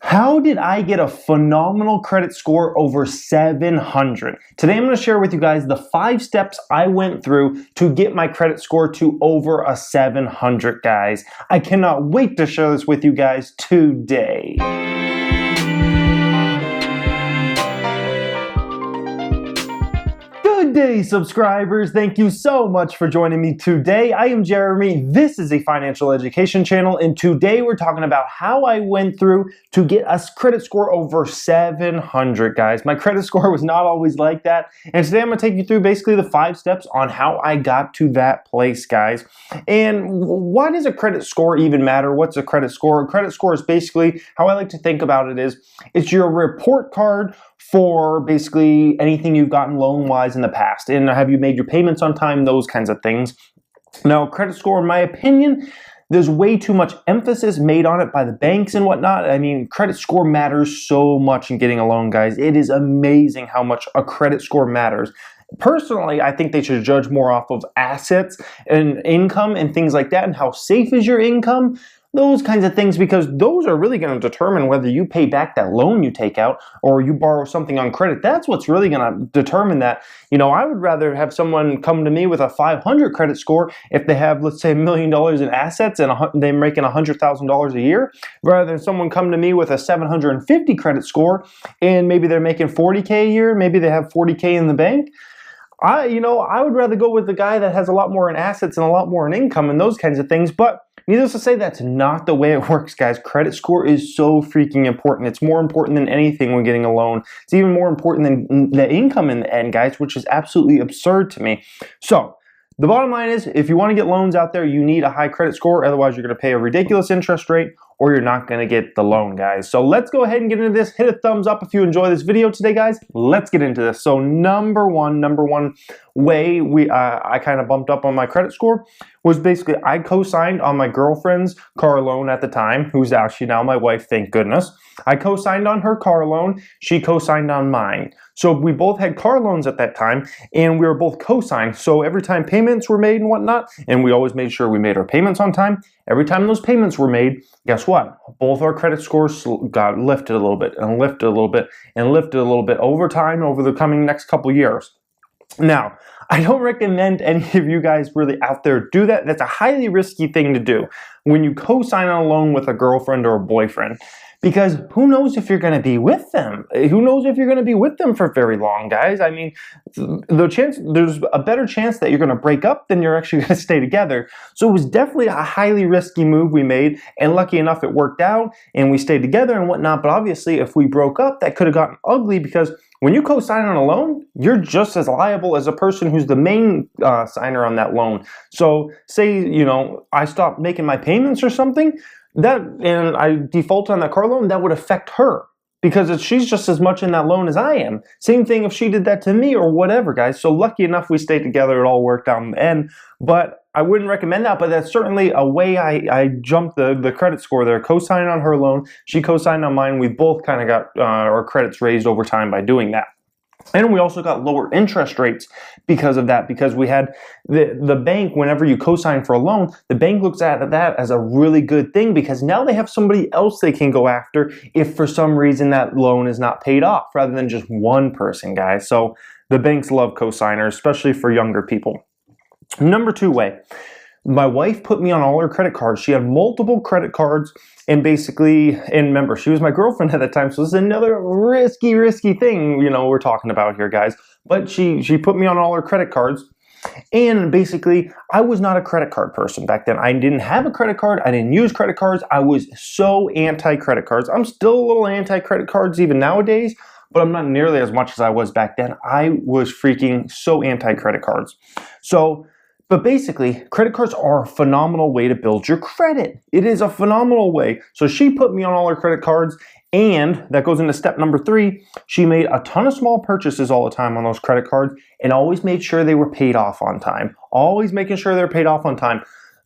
How did I get a phenomenal credit score over 700? Today I'm going to share with you guys the 5 steps I went through to get my credit score to over a 700, guys. I cannot wait to share this with you guys today. Good day, subscribers. Thank you so much for joining me today. I am Jeremy. This is a financial education channel, and today we're talking about how I went through to get a credit score over 700, guys. My credit score was not always like that, and today I'm going to take you through basically the 5 steps on how I got to that place, guys. And why does a credit score even matter? What's a credit score? A credit score is basically, how I like to think about it is, it's your report card for basically anything you've gotten loan-wise in the past. And have you made your payments on time? Those kinds of things. Now, credit score, in my opinion, there's way too much emphasis made on it by the banks and whatnot. I mean, credit score matters so much in getting a loan, guys. It is amazing how much a credit score matters. Personally, I think they should judge more off of assets and income and things like that, and how safe is your income. Those kinds of things, because those are really going to determine whether you pay back that loan you take out or you borrow something on credit. That's what's really going to determine that. You know, I would rather have someone come to me with a 500 credit score if they have, let's say, $1 million in assets and they're making $100,000 a year, rather than someone come to me with a 750 credit score and maybe they're making $40K a year, maybe they have $40K in the bank. I would rather go with the guy that has a lot more in assets and a lot more in income and those kinds of things. But needless to say, that's not the way it works, guys. Credit score is so freaking important. It's more important than anything when getting a loan. It's even more important than the income in the end, guys, which is absolutely absurd to me. So the bottom line is, if you want to get loans out there, you need a high credit score. Otherwise, you're going to pay a ridiculous interest rate, or you're not going to get the loan, guys. So let's go ahead and get into this. Hit a thumbs up if you enjoy this video today, guys. Let's get into this. So number one way I kind of bumped up on my credit score was basically I co-signed on my girlfriend's car loan at the time, who's actually now my wife, thank goodness. I co-signed on her car loan. She co-signed on mine. So we both had car loans at that time, and we were both co-signed. So every time payments were made and whatnot, and we always made sure we made our payments on time, every time those payments were made, guess what? Both our credit scores got lifted a little bit and lifted a little bit and lifted a little bit over time over the coming next couple years. Now, I don't recommend any of you guys really out there do that. That's a highly risky thing to do when you co-sign on a loan with a girlfriend or a boyfriend. Because who knows if you're going to be with them? Who knows if you're going to be with them for very long, guys? I mean, there's a better chance that you're going to break up than you're actually going to stay together. So it was definitely a highly risky move we made, and lucky enough it worked out, and we stayed together and whatnot. But obviously, if we broke up, that could have gotten ugly, because when you co-sign on a loan, you're just as liable as a person who's the main signer on that loan. So say, I stopped making my payments or something, and I default on that car loan, that would affect her, because she's just as much in that loan as I am. Same thing if she did that to me or whatever, guys. So lucky enough we stayed together, it all worked out in the end. But I wouldn't recommend that, but that's certainly a way I jumped the credit score there. Co-signed on her loan, she co-signed on mine. We both kind of got our credits raised over time by doing that. And we also got lower interest rates because of that, because we had the bank, whenever you co-sign for a loan, the bank looks at that as a really good thing, because now they have somebody else they can go after if for some reason that loan is not paid off, rather than just one person, guys. So the banks love co-signers, especially for younger people. Number 2 way. My wife put me on all her credit cards. She had multiple credit cards, and remember, she was my girlfriend at the time, so this is another risky thing, we're talking about here, guys. But she put me on all her credit cards, and basically, I was not a credit card person back then. I didn't have a credit card. I didn't use credit cards. I was so anti-credit cards. I'm still a little anti-credit cards even nowadays, but I'm not nearly as much as I was back then. I was freaking so anti-credit cards. But basically, credit cards are a phenomenal way to build your credit. It is a phenomenal way. So she put me on all her credit cards, and that goes into step number 3. She made a ton of small purchases all the time on those credit cards, and always made sure they were paid off on time. Always making sure they're paid off on time.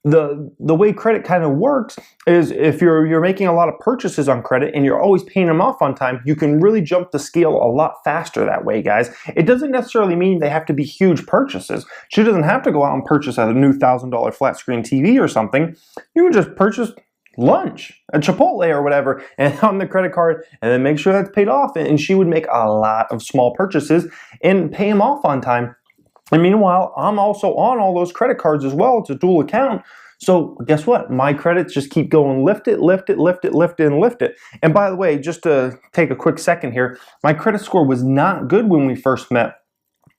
The way credit kind of works is, if you're making a lot of purchases on credit and you're always paying them off on time, you can really jump the scale a lot faster that way, guys. It doesn't necessarily mean they have to be huge purchases. She doesn't have to go out and purchase a new $1,000 flat screen TV or something. You can just purchase lunch at Chipotle or whatever, and on the credit card, and then make sure that's paid off. And she would make a lot of small purchases and pay them off on time. And meanwhile, I'm also on all those credit cards as well. It's a dual account. So guess what? My credits just keep going lift it, lift it, lift it, lift it, and lift it. And by the way, just to take a quick second here, my credit score was not good when we first met.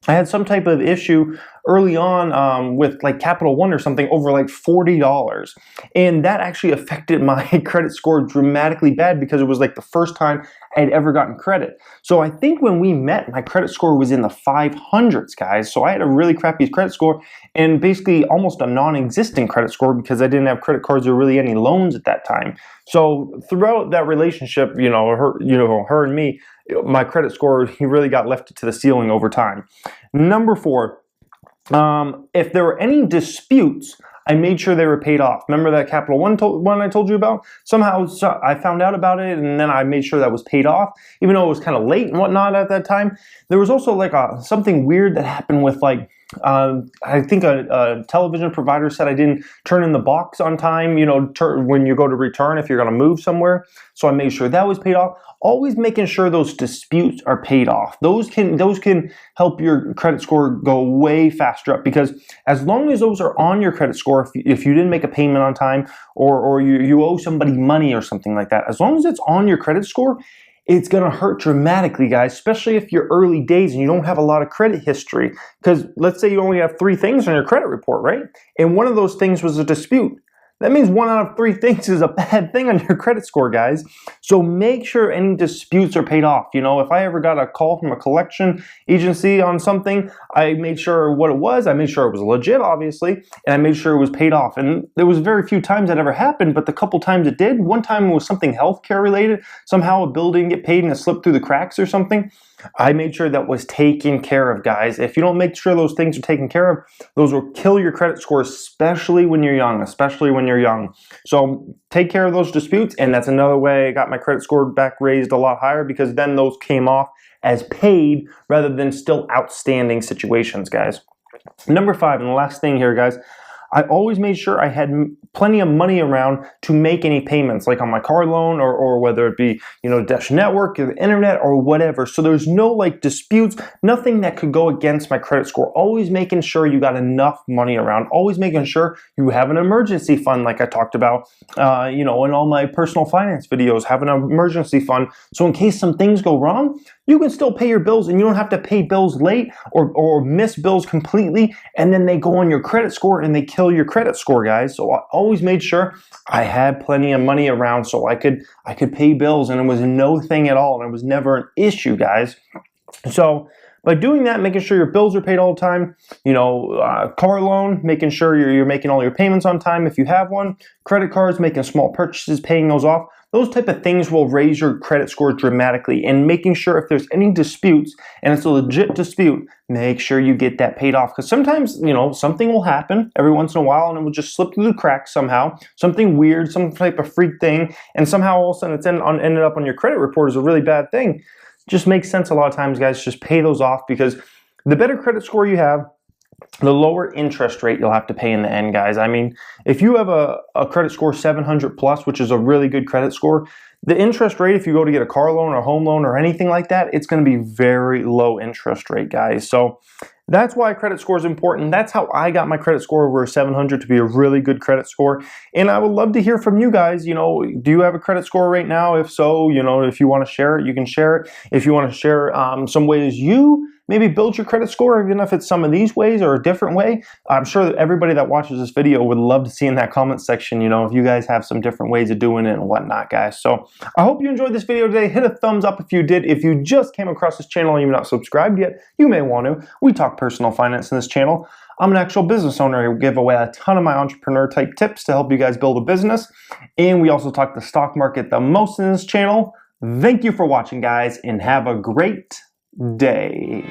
I had some type of issue early on with like Capital One or something over like $40. And that actually affected my credit score dramatically bad because it was like the first time I had ever gotten credit. So I think when we met, my credit score was in the 500s, guys. So I had a really crappy credit score and basically almost a non-existent credit score because I didn't have credit cards or really any loans at that time. So throughout that relationship, her and me, my credit score, he really got lifted to the ceiling over time. Number 4, if there were any disputes, I made sure they were paid off. Remember that Capital One one I told you about? Somehow I found out about it, and then I made sure that was paid off, even though it was kind of late and whatnot at that time. There was also like something weird that happened with like, I think a television provider said I didn't turn in the box on time, when you go to return if you're going to move somewhere. So I made sure that was paid off. Always making sure those disputes are paid off. Those can help your credit score go way faster up, because as long as those are on your credit score, if you didn't make a payment on time or you owe somebody money or something like that, as long as it's on your credit score, it's going to hurt dramatically, guys, especially if you're early days and you don't have a lot of credit history. Because let's say you only have 3 things on your credit report, right? And one of those things was a dispute. That means 1 out of 3 things is a bad thing on your credit score, guys. So make sure any disputes are paid off. If I ever got a call from a collection agency on something, I made sure what it was. I made sure it was legit, obviously, and I made sure it was paid off. And there was very few times that ever happened, but the couple times it did. One time it was something healthcare related. Somehow a bill didn't get paid and it slipped through the cracks or something. I made sure that was taken care of, guys. If you don't make sure those things are taken care of, those will kill your credit score, especially when you're young, So take care of those disputes, and that's another way I got my credit score back raised a lot higher, because then those came off as paid rather than still outstanding situations, guys. Number 5, and the last thing here, guys, I always made sure I had plenty of money around to make any payments, like on my car loan or whether it be, Dish Network or the internet or whatever. So there's no like disputes, nothing that could go against my credit score. Always making sure you got enough money around, always making sure you have an emergency fund, like I talked about, in all my personal finance videos, have an emergency fund. So in case some things go wrong, you can still pay your bills and you don't have to pay bills late or miss bills completely, and then they go on your credit score and they kill your credit score, guys. So I always made sure I had plenty of money around so I could pay bills, and it was no thing at all, and it was never an issue, guys. So by doing that, making sure your bills are paid all the time, car loan, making sure you're making all your payments on time if you have one, credit cards, making small purchases, paying those off, those type of things will raise your credit score dramatically. And making sure if there's any disputes, and it's a legit dispute, make sure you get that paid off. Because sometimes, something will happen every once in a while and it will just slip through the cracks somehow. Something weird, some type of freak thing, and somehow all of a sudden it's ended up on your credit report as a really bad thing. Just makes sense a lot of times, guys. Just pay those off, because the better credit score you have, the lower interest rate you'll have to pay in the end, guys. I mean, if you have a credit score 700 plus, which is a really good credit score, the interest rate, if you go to get a car loan or a home loan or anything like that, it's going to be very low interest rate, guys. So that's why credit score is important. That's how I got my credit score over 700 to be a really good credit score. And I would love to hear from you guys. Do you have a credit score right now? If so, if you want to share it, you can share it. If you want to share some ways you maybe build your credit score, even if it's some of these ways or a different way, I'm sure that everybody that watches this video would love to see in that comment section, if you guys have some different ways of doing it and whatnot, guys. So I hope you enjoyed this video today. Hit a thumbs up if you did. If you just came across this channel and you've not subscribed yet, you may want to. We talk personal finance in this channel. I'm an actual business owner who give away a ton of my entrepreneur type tips to help you guys build a business. And we also talk the stock market the most in this channel. Thank you for watching, guys, and have a great day.